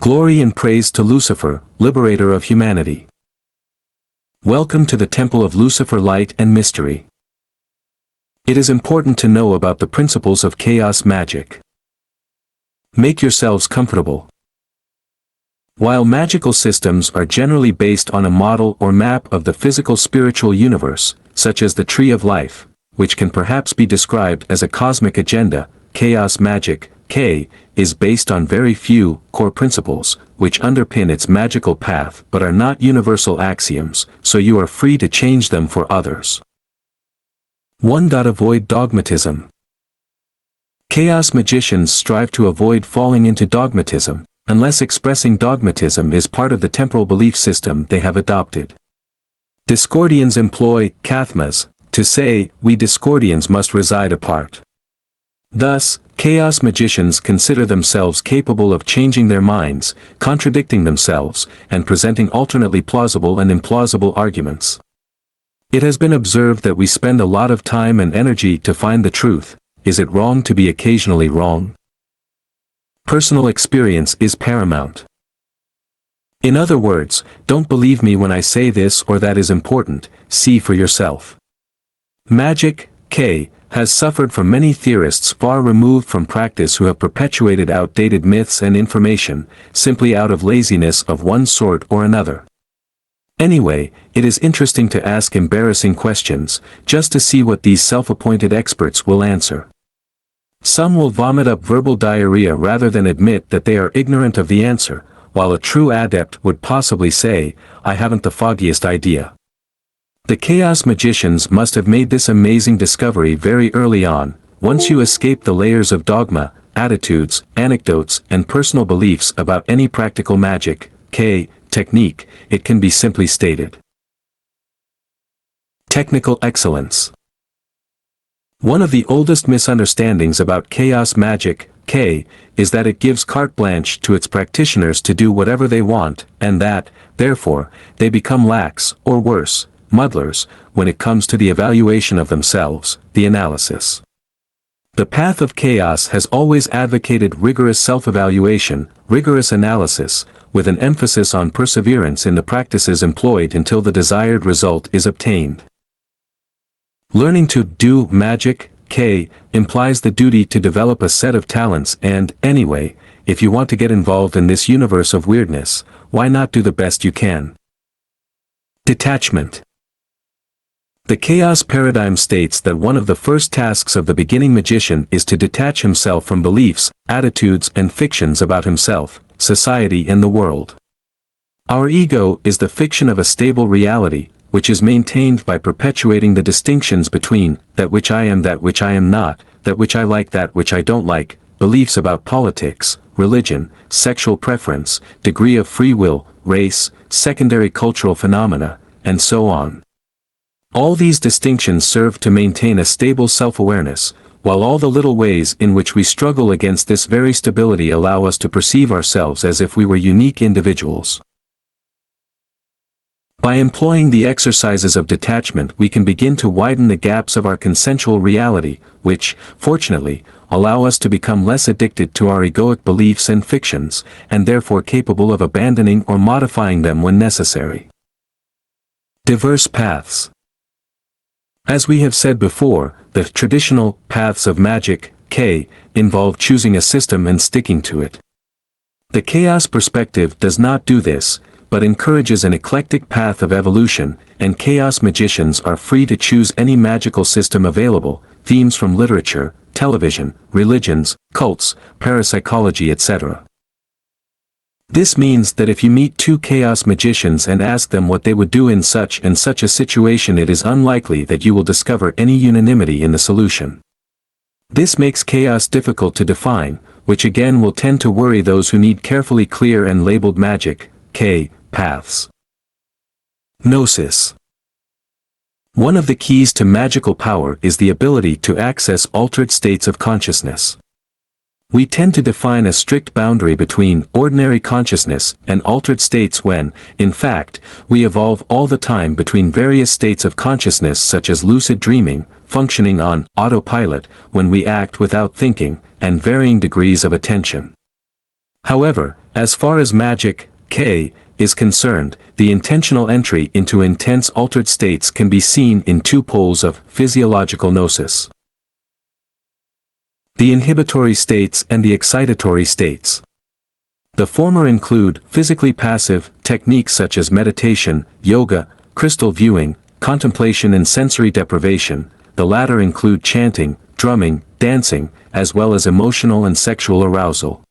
Glory and praise to Lucifer, liberator of humanity. Welcome to the temple of Lucifer, light and mystery. It is important to know about the principles of chaos magic. Make yourselves comfortable. While magical systems are generally based on a model or map of the physical spiritual universe, such as the Tree of Life, which can perhaps be described as a cosmic agenda, chaos magic, K, is based on very few core principles, which underpin its magical path but are not universal axioms, so you are free to change them for others. 1. Avoid dogmatism. Chaos magicians strive to avoid falling into dogmatism, unless expressing dogmatism is part of the temporal belief system they have adopted. Discordians employ kathmas to say, we Discordians must reside apart. Thus, chaos magicians consider themselves capable of changing their minds, contradicting themselves, and presenting alternately plausible and implausible arguments. It has been observed that we spend a lot of time and energy to find the truth. Is it wrong to be occasionally wrong? Personal experience is paramount. In other words, don't believe me when I say this or that is important, see for yourself. Magic, K, has suffered from many theorists far removed from practice who have perpetuated outdated myths and information, simply out of laziness of one sort or another. Anyway, it is interesting to ask embarrassing questions, just to see what these self-appointed experts will answer. Some will vomit up verbal diarrhea rather than admit that they are ignorant of the answer, while a true adept would possibly say, I haven't the foggiest idea. The chaos magicians must have made this amazing discovery very early on. Once you escape the layers of dogma, attitudes, anecdotes, and personal beliefs about any practical magic, K, technique, it can be simply stated. Technical excellence. One of the oldest misunderstandings about chaos magic, K, is that it gives carte blanche to its practitioners to do whatever they want, and that, therefore, they become lax, or worse, muddlers, when it comes to the evaluation of themselves, the analysis. The path of chaos has always advocated rigorous self-evaluation, rigorous analysis, with an emphasis on perseverance in the practices employed until the desired result is obtained. Learning to do magic, K, implies the duty to develop a set of talents and, anyway, if you want to get involved in this universe of weirdness, why not do the best you can? Detachment. The chaos paradigm states that one of the first tasks of the beginning magician is to detach himself from beliefs, attitudes and fictions about himself, society and the world. Our ego is the fiction of a stable reality, which is maintained by perpetuating the distinctions between that which I am, that which I am not, that which I like, that which I don't like, beliefs about politics, religion, sexual preference, degree of free will, race, secondary cultural phenomena, and so on. All these distinctions serve to maintain a stable self-awareness, while all the little ways in which we struggle against this very stability allow us to perceive ourselves as if we were unique individuals. By employing the exercises of detachment, we can begin to widen the gaps of our consensual reality, which, fortunately, allow us to become less addicted to our egoic beliefs and fictions, and therefore capable of abandoning or modifying them when necessary. Diverse paths. As we have said before, the traditional paths of magic, K, involve choosing a system and sticking to it. The chaos perspective does not do this, but encourages an eclectic path of evolution, and chaos magicians are free to choose any magical system available, themes from literature, television, religions, cults, parapsychology, etc. This means that if you meet two chaos magicians and ask them what they would do in such and such a situation, it is unlikely that you will discover any unanimity in the solution. This makes chaos difficult to define, which again will tend to worry those who need carefully clear and labeled magic, K, paths. Gnosis. One of the keys to magical power is the ability to access altered states of consciousness. We tend to define a strict boundary between ordinary consciousness and altered states when, in fact, we evolve all the time between various states of consciousness such as lucid dreaming, functioning on autopilot when we act without thinking, and varying degrees of attention. However, As far as magic, K, is concerned, the intentional entry into intense altered states can be seen in two poles of physiological gnosis: the inhibitory states and the excitatory states. The former include physically passive techniques such as meditation, yoga, crystal viewing, contemplation and sensory deprivation. The latter include chanting, drumming, dancing, as well as emotional and sexual arousal.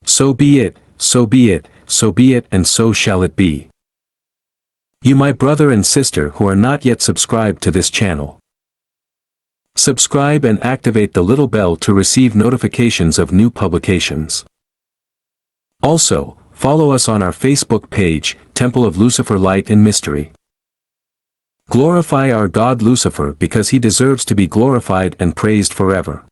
So be it, so be it, so be it, and so shall it be. You, my brother and sister who are not yet subscribed to this channel, subscribe and activate the little bell to receive notifications of new publications. Also, follow us on our Facebook page, Temple of Lucifer Light and Mystery. Glorify our God Lucifer because he deserves to be glorified and praised forever.